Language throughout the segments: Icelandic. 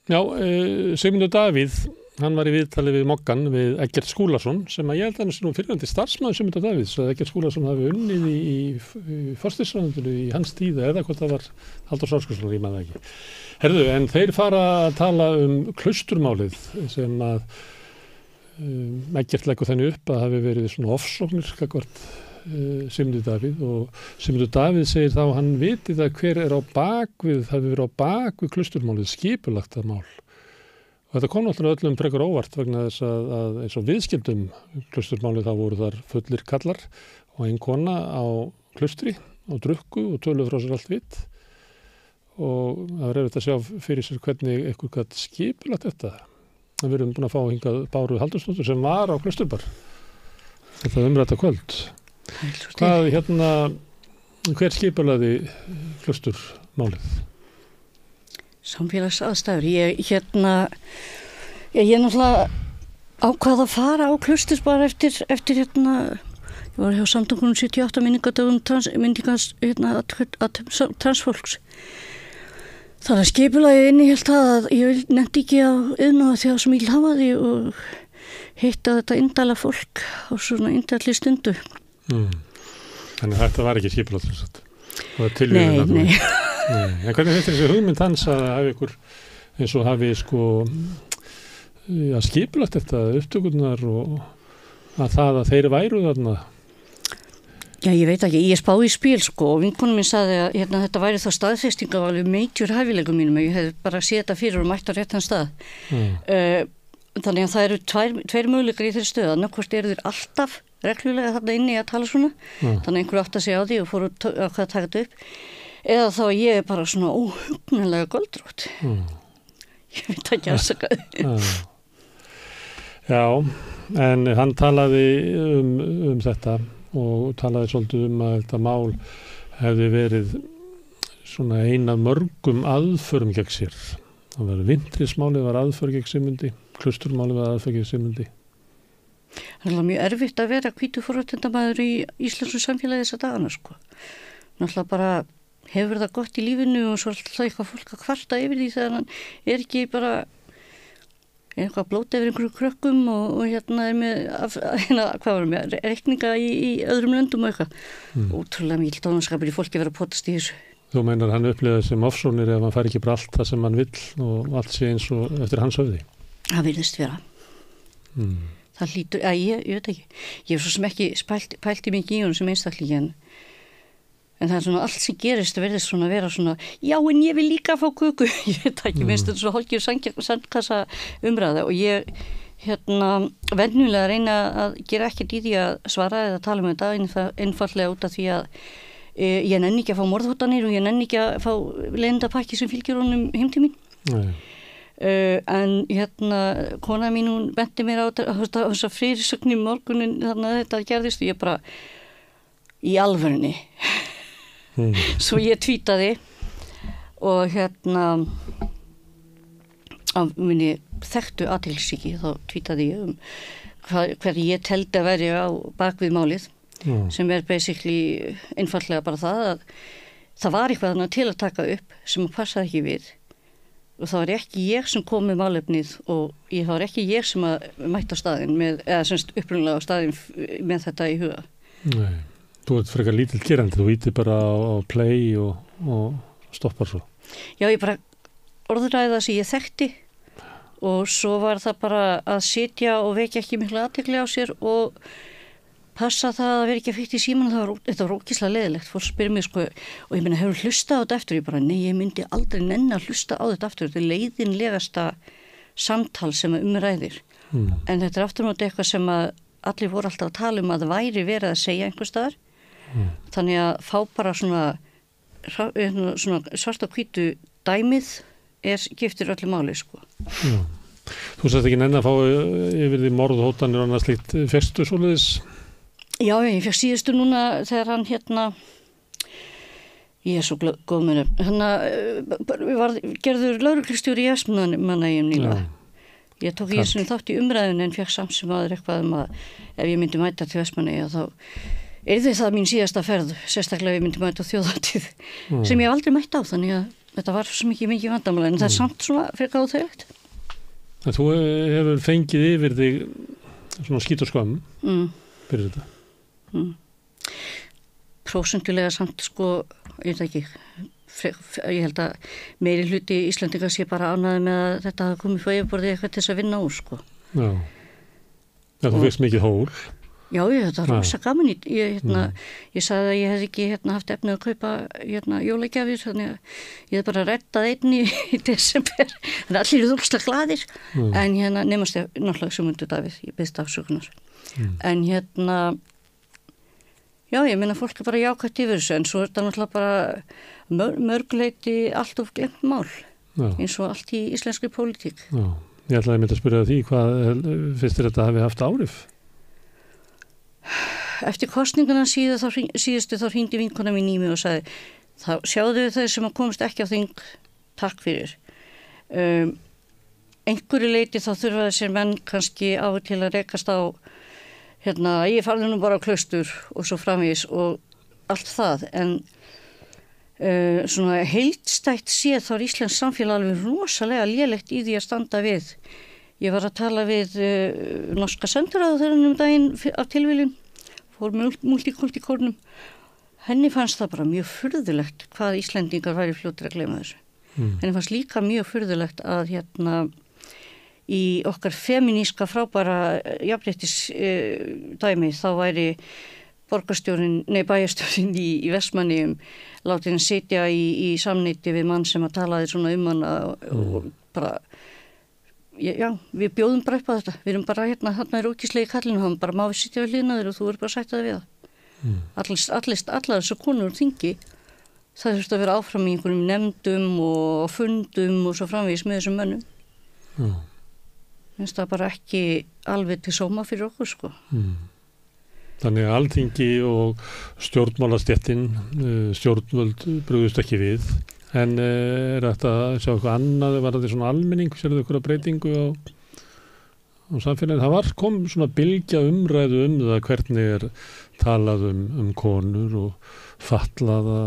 Já, Sigmundur Davíð, hann var í viðtali við Moggan við Eggert Skúlason sem að ég held að hann sé nú fyrrandi starfsmaður Sigmundur Davíðs að Eggert Skúlason hafi unnið í forsætisráðuneytinu í hans tíð eða hvort það var Halldór Ásgrímsson, ég man það ekki. Herðu, en þeir fara að tala klausturmálið sem að Eggert leggur þannig upp að hafi verið svona ofsóknir skakvart Sigmundur Davíð og Sigmundur Davíð segir þá að hann viti það hver er á bakvið, hafi verið á bakvið klausturmálið skipulagt að mál. Og þetta kom náttúrulega öllum frekar óvart vegna þess að eins og viðskildum klausturmálið þá voru þar fullir kallar og ein kona á klaustri og drukku og töluðu frá sér allt vitt og það var erfitt að sjá fyrir sér hvernig eitthvað gat skipulagt þetta. Við erum búin að fá hingað Báru Halldórsdóttur sem var á klausturbar. Þetta umrædda kvöld. Hvað hver skipulaði klausturmálið? Samfélagsaðstæður. Ég náttúrulega ákvað að fara á klaustur bara eftir ég var hjá samtökunum 78 minningadögum transfólks. Það er skipulagið innihélt það að ég nefndi ekki á iðnaði því að sem ég hafa því og hitta þetta indæla fólk á svona indælli stundu. Þannig að þetta var ekki skipulagt það var tilvíðin að Nei. En hvernig finnst þessi hugmynd hans að hafi ykkur eins og hafi skipulagt þetta upptökurnar og að það að þeir væru þarna? Já, ég veit ekki, ég spáði í spil og vinkonum minn sagði að þetta væri þá staðfesting af alveg meitjur hæfileikum mínum og ég hef bara séð þetta fyrir og mætt á réttan stað. Þannig að það eru tveir möguleikar í þeirri stöð, annarkvort eru þeir alltaf reglulega þarna inni að tala svona, þannig að einhver átt að segja á því og fór að taka þetta upp, eða þá ég er bara svona óhugnulega göldrótt. Ég veit ekki afsakaði. Já, en hann talaði þetta og talaði svolítið að þetta mál hefði verið svona ein af mörgum aðförum gegn sér. Það var vintrismálið var aðför gegn Sigmundi, klausturmálið var aðför gegn Sigmundi. Það er mjög erfitt að vera hvítu forréttindamaður í íslensku samfélagi þessa dagana Náttúrulega bara hefur það gott í lífinu og svo alltaf eitthvað fólk að kvarta yfir því þegar hann er ekki bara eitthvað blóta yfir einhverju krökkum og er með hvað var með reikninga í öðrum löndum og eitthvað. Ótrúlega mikil dónaskapur í fólki verið að potast í þessu. Þú meinar hann upplifði sem ofsóknir ef hann fær ekki bara allt það sem hann vill og allt sé eins og eftir hans höfði? Það virðist vera. Það hlýtur, ég veit ekki. Ég hef svo sem ekki pælt í mikið í honum sem einstaklingi en það er svona allt sem gerist verðist svona vera svona já en ég vil líka fá köku. Ég veit ekki, minnst þetta svo hálfgjör sandkassa umræða og ég venjulega reyna að gera ekkert í því að svara eða tala um þetta einfallega út af því að ég nenni ekki að fá morðhóttanir og ég nenni ekki að fá leiðindapakki sem fylgir honum heim til mín. Nei. En kona mín hún benti mér á þessa fyrirsögn í morgunin þannig að þetta gerðist og ég bara í alvörunni svo ég tweetaði og á minni þekktu athyglisríki þá tweetaði ég hverju ég teldi að veri á bakvið málið sem basically einfallega bara það að það var eitthvað þarna til að taka upp sem að passaði ekki við og það var ekki ég sem kom með málefnið og það var ekki ég sem að mætti á staðinn eða semst upprunalega á staðinn með þetta í huga. Nei, þú ert frekar lítill gerandi, þú ítir bara á play og stoppar svo. Já, ég bara orðræði það sem ég þekkti og svo var það bara að sitja og vekja ekki miklu athygli á sér og passa það að vera ekki að fyrst í síman þetta var ókislega leiðilegt, fólk spyrir mig og ég meina hefur hlustað á þetta eftir ég bara nei, ég myndi aldrei nenni að hlusta á þetta eftir þetta er leiðinlegasta samtal sem umræðir en þetta er aftur móti eitthvað sem að allir voru alltaf að tala um að það væri verið að segja einhvers staðar þannig að fá bara svona svart og hvítu dæmið giftir öllu máli Þú sagðist ekki nenni að fá yfir því morðhótanir og annað slíkt fyrstu svoleiðis? Já, ég fekk síðustu núna þegar hann ég er svo góð með var gerður lögreglustjóri í Vestmannaeyjum nýlega. Ég tók í þessum þátt í umræðinu en fekk samt sem aður eitthvað að ef ég myndi mæta til Vestmannaeyja þá yrði það mín síðasta ferð, sérstaklega ef ég myndi mæta á þjóðhátíð sem ég hef aldrei mætt á þannig að þetta var svo mikið vandamál en það er samt svona frekar óþægilegt. En þú hefur fengið yfir þig svona skít og skvam fyrir þetta? Prósentulega samt sko, ég veit ekki, ég held að meiri hluti Íslendinga sé bara ánægði með að þetta hafi komið frá yfirborðið eitthvað til þess að vinna úr sko. Já, þú veist mikið hól. Já, þetta var rosa gaman. Ég sagði að ég hef ekki haft efnið að kaupa jólagjafir, þannig að ég hef bara reddað einn í desember. Þannig að allir eru þúslega glaðir, en nefnast ég náttúrulega Sigmundur Davíð, ég byggðist afsökunar. En já, ég meina fólk er bara jákvætt yfir þessu, en svo er þetta náttúrulega bara mörgleiti allt of glemt mál, eins og allt í íslenskri pólitík. Já, ég ætlaði að mynda að spyrja því, hvað finnst þér þetta hafi haft áhrif? Eftir kosninguna síðustu þá hringdi vinkona mín í mig og sagði, sjáðu þau sem að komast ekki á þing, takk fyrir. Einhverju leiti þá þurfa þessir menn kannski á til að rekast á ég farði nú bara á Klaustur og svo framvegis og allt það, en svona heildstætt séð þá er Íslands samfélag alveg rosalega lélegt í því að standa við. Ég var að tala við norska sendiráðherrann daginn af tilviljun, fór með multikultikórnum. Henni fannst það bara mjög furðulegt hvað Íslendingar væri fljótir að gleyma þessu. Henni fannst líka mjög furðulegt að í okkar feminíska frábæra jafnréttis dæmi þá væri bæjarstjórinn í Vestmannaeyjum látin sitja í samneyti við mann sem að talaði svona hana og bara við bjóðum bara upp á þetta. Við erum bara þarna er ókíslegi kallinu, hann bara má við sitja við hlýðnaður og þú verður bara að sætta það við það. Allar þessu konur úr þingi, það þurfti að vera áfram í einhverjum nefndum og fundum og svo framvegis með þessum mönnum. Finnst það bara ekki alveg til sóma fyrir okkur sko. Þannig að Alþingi og stjórnmálastéttin, stjórnvöld brugðust ekki við, en er þetta að sjá eitthvað annað, var þetta svona almenning, sérðu eitthvað breytingu á samfélaginu? Það kom svona bylgja umræðu það hvernig er talað konur og fatlaða.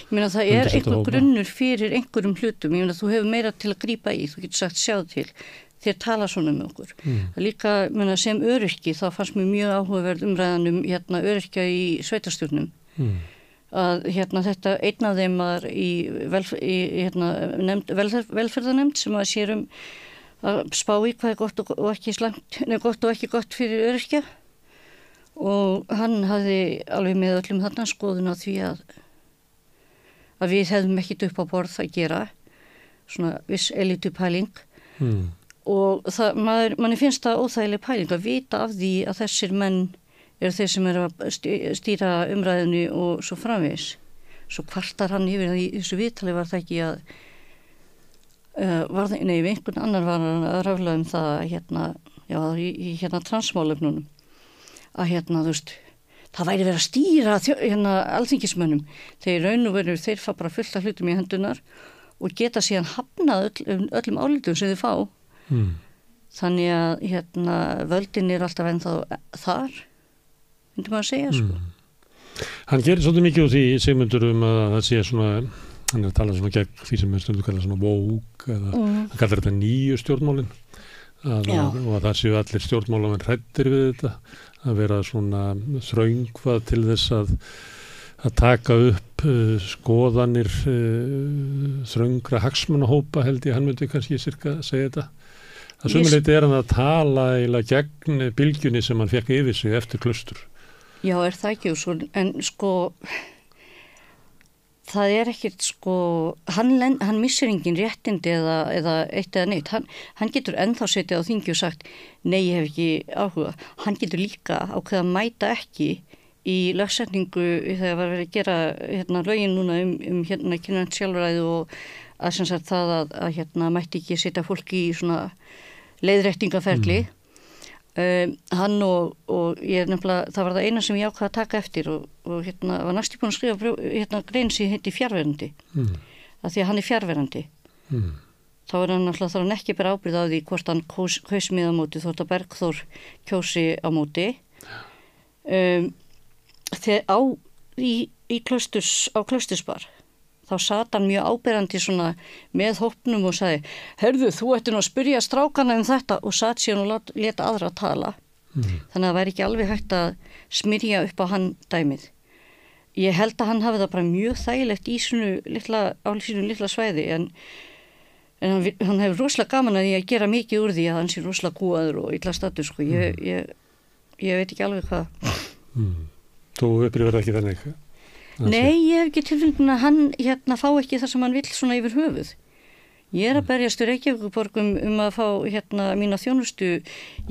Ég meina það er einhver grunnur fyrir einhverjum hlutum, ég meina þú hefur meira til að grípa í, þú getur sagt sjáð til. Þeir tala svona með okkur. Líka sem öryrki þá fannst mér mjög áhugaverð umræðan öryrkja í sveitarstjórnum. Að þetta einn af þeim var í velferðarnefnd sem að sér að spá í hvað er gott og ekki slæmt, gott og ekki gott fyrir öryrkja. Og hann hafði alveg með öllum þarna skoðun á því að við hefðum ekkit upp á borð að gera, svona viss elitupæling. Og manni finnst það óþægileg pæling að vita af því að þessir menn eru þeir sem eru að stýra umræðinu og svo framvegis. Svo kvartar hann yfir í þessu viðtali var það ekki einhvern annar var að rafla það í transmálefnunum að þú veist það væri verið að stýra alþingismönnum. Þeir raun og veru, þeir fá bara fullt af hlutum í hendunar og geta síðan hafnað öllum álitum sem þeir fá. Þannig að völdin er alltaf ennþá þar, myndi maður að segja sko. Hann gerir svolítið mikið úr því Sigmundur að það sé svona, hann er að tala svona gegn því sem er stundu kallað svona woke eða hann kallar þetta nýju stjórnmálin og að það séu allir stjórnmálamenn hræddir við þetta að vera svona þröngvað til þess að taka upp skoðanir þröngra hagsmunahópa held ég hann myndi kannski cirka segja þetta. Það sumuleyti hann að tala eiginlega gegn bylgjunni sem hann fekk yfir sig eftir Klaustur. Já, er það ekki svo, en sko það er ekkert sko, hann missir engin réttindi eða eitt eða neitt. Hann getur ennþá setið á þingi og sagt nei, ég hef ekki áhuga. Hann getur líka ákveða að mæta ekki í lögsetningu þegar var verið að gera lögin núna kynrænt sjálfræði og að sem sagt það að mætti ekki setja fólki í svona leiðréttingaferli. Hann og ég nefnilega, það var það eina sem ég ákvað að taka eftir og var næstu búin að skrifa grein sem heiti fjarverandi að því að hann er fjarverandi þá er hann náttúrulega þarf hann ekki bara ábyrgð á því hvort hann kaus mig á móti þótt að Bergþór kjósi á móti þegar á Klaustursbar þá sat hann mjög áberandi svona með hópnum og sagði, herðu, þú ætti nú að spyrja strákana þetta og sat síðan og leta aðra að tala. Þannig að það væri ekki alveg hægt að smyrja upp á hann dæmið. Ég held að hann hafi það bara mjög þægilegt í sínu litla svæði en hann hefur rosalega gaman að því að gera mikið úr því að hann sé rosalega gúaður og illa stattur sko. Ég veit ekki alveg hvað. Þú upplifir ekki þannig? Nei, ég hef ekki tilfengið að hann fá ekki það sem hann vill svona yfir höfuð. Ég að berjast við Reykjavíkurborg að fá mína þjónustu.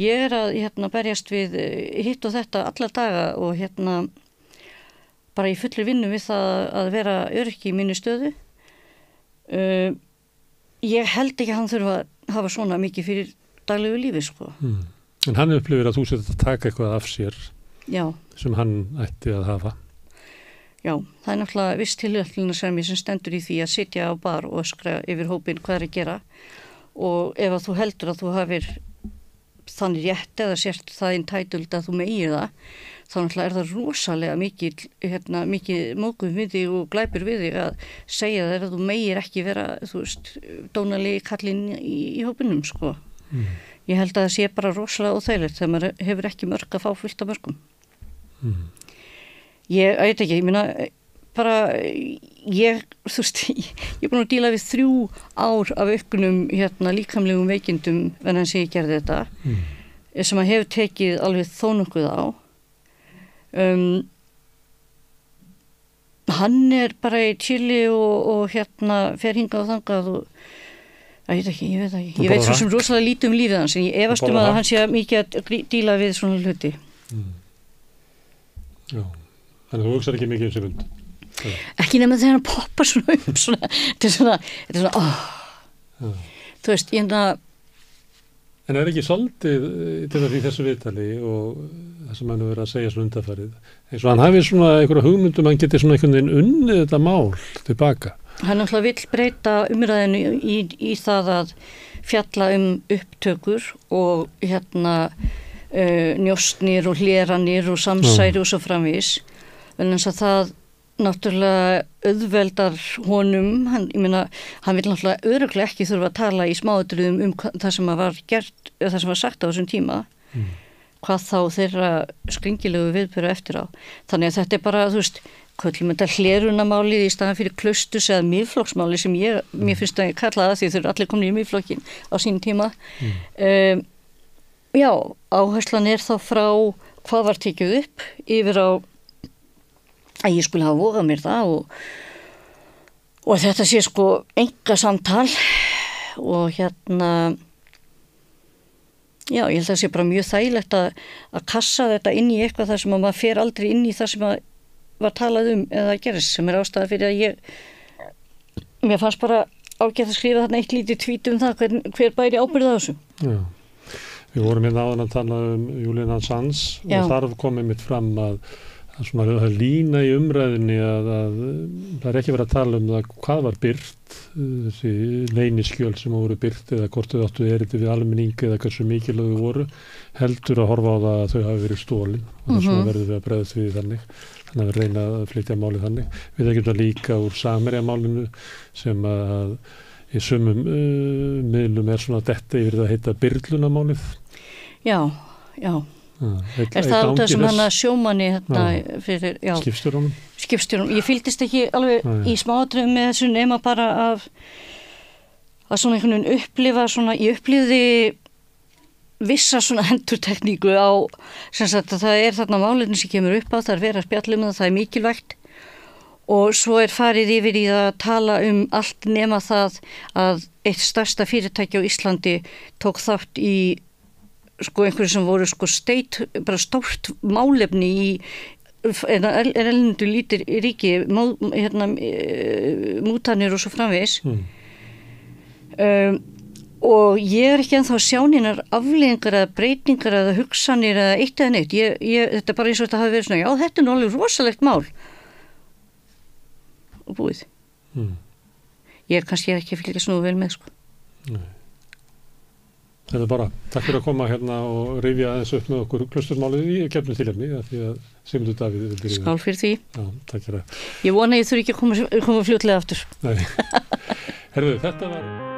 Ég að berjast við hitt og þetta alla daga og bara í fullri vinnu við það að vera öryrki í minni stöðu. Ég held ekki að hann þurfa að hafa svona mikið fyrir daglegu lífi, sko. En hann upplifir að þú setur að taka eitthvað af sér sem hann ætti að hafa. Já, það náttúrulega viss tilhjálplunarsemi sem stendur í því að sitja á bar og öskra yfir hópinn hvað að gera og ef að þú heldur að þú hafir þannig rétt eða sért það entitled að þú megir það, þá náttúrulega það rosalega mikið móðgun við þig og glæpur við þig að segja þér að þú megir ekki vera, þú veist, dónalegi kallinn í hópinnum, sko. Ég held að það sé bara rosalega óþægilegt þegar maður hefur ekki mörg að fá fullt af mörgum. Ég veit ekki, ég meina, bara, þú veist, ég búin að díla við 3 ár af auknum líkamlegum veikindum en sem ég gerði þetta, sem að hefur tekið alveg þó nokkuð á. Hann bara í Chile og fer hingað og þangað og ég veit ekki. Ég veit svo sem rosalega lítið lífið hans, en ég efast að hann sé mikið að díla við svona hluti. Já. Þannig að þú hugsar ekki mikið Sigmund? Ekki nema þegar hann poppar svona upp svona, þetta er svona, þú veist, En ekki svolítið til því þessu viðtali og það sem hann hefur verið að segja svona undanfarið, eins og hann hafi svona einhverja hugmyndum, hann geti svona einhvern veginn unnið þetta mál tilbaka. Hann náttúrulega vill breyta umræðinu í það að fjalla upptökur og njóstnir og hleranir og samsæri og svo framvís. En þess að það náttúrulega auðveldar honum, hann vill náttúrulega örugglega ekki þurfa að tala í smáatriðum það sem var gert, það sem var sagt á þessum tíma, hvað þá þeirra skringilegu viðböru eftir á. Þannig að þetta er bara, þú veist, köllum þetta hlerunamálið í staðan fyrir klaustus eða miðflokksmáli sem mér finnst að ég kalla það því þau eru allir komin í miðflokkin á sínum tíma. Já, áherslan er þá frá hvað var tekið upp yfir á að ég skulle hafa vogað mér það og þetta sé sko einkasamtal og já, ég held að það sé bara mjög þægilegt að kassa þetta inn í eitthvað þar sem að maður fer aldrei inn í það sem að var talað eða gerist, sem er ástæða fyrir að mér fannst bara ágætt að skrifa þarna eitt lítið tvít það hver bæri ábyrgð á þessu. Já, við vorum áðan að tala Julian Assange og þar komið mitt fram að svona lína í umræðinni að það er ekki verið að tala það hvað var byrt, þessi leyniskjöl sem voru byrt eða hvort þau áttu erindi við almenning eða hversu mikilvæg þau voru, heldur að horfa á það að þau hafi verið stólin og þess vegna verður við að bregðast við þannig að við reyna að flytja málið þannig. Við þekkjum það líka úr Samherjamálinu sem að í sumum miðlum svona detta yfir það að heita Byrlunamálið. Já. Er það út af sem hann að sjómanni fyrir skipstjórum. Ég fylgdist ekki alveg í smáatriðum með þessu nema bara að svona einhvern veginn upplifa svona, ég upplifði vissa svona endurtekníku á sem sagt að það er þarna málefni sem kemur upp á, það er verið að spjalla það er mikilvægt og svo er farið yfir í að tala allt nema það að eitt stærsta fyrirtæki á Íslandi tók þátt í sko einhverju sem voru sko bara stórt málefni í erlendu lítir ríki mútanir og svo framvegis og ég er ekki ennþá að sjá neinar afleiðingar eða breytingar eða hugsanir eða eitt eða neitt þetta er bara eins og þetta hafi verið svona já þetta er nú alveg rosalegt mál og búið ég kannski ekki fylgja snúðu vel með sko. Nei. Það bara, takk fyrir að koma hérna og rifja aðeins upp með okkur Klausturmálið í gefnu tilefni, því að Sigmundur Davíð vil byrja. Skál fyrir því. Já, takk fyrir það. Ég vona að ég þurfi ekki að koma fljótlega aftur. Nei. Herðu, þetta var...